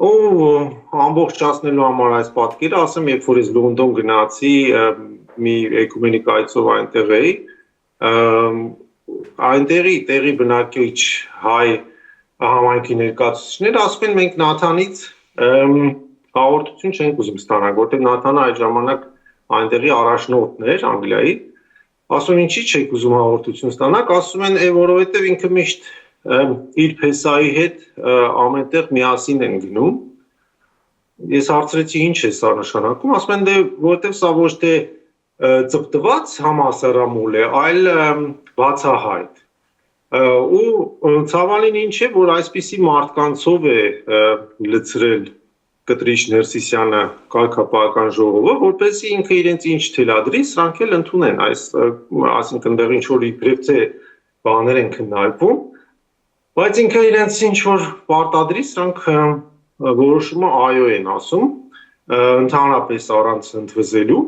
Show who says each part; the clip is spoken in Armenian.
Speaker 1: ու ամբողջացնելու համար այս պատկերը, ասեմ, երբ որ ես Լոնդոն գնացի, մի էկումենիկ այցով այնտեղ էի, տեղի բնակիչ հայ համայնքի ներկայացուցիչները ասում են մենք Նաթանից հաղորդություն չենք ուզում ստանալ, որտեղ Նաթանը այդ ժամանակ այնտեղի առաջնորդն էր Անգլիայի, ասում ինչի չեք ուզում հաղորդություն ստանալ, ասում են որովհետև ինքը միշտ իր փեսայի հետ ամենտեղ միասին են գնում, ես հարցրեցի ինչ է սա նշանակում, ասում են դե որովհետև սա ոչ թե ծպտված համասարամուլ է, այլ բացահայտ, ու ցավալին ինչ է, որ այսպիսի մարդկանցով է լցրել Կտրիչ Ներսիսյանը կարգապահական ժողովը, որպեսզի ինքը իրենց ինչ թելադրի, սրանք էլ ընդունեն, այսինքն դեռ ինչ որ իբրև թե բաներ են քննարկվում, բայց ինքը իրենց ինչ որ պարտադրի, սրանք որոշումը այո են ասում, ընդհանրապես առանց ընդվզելու,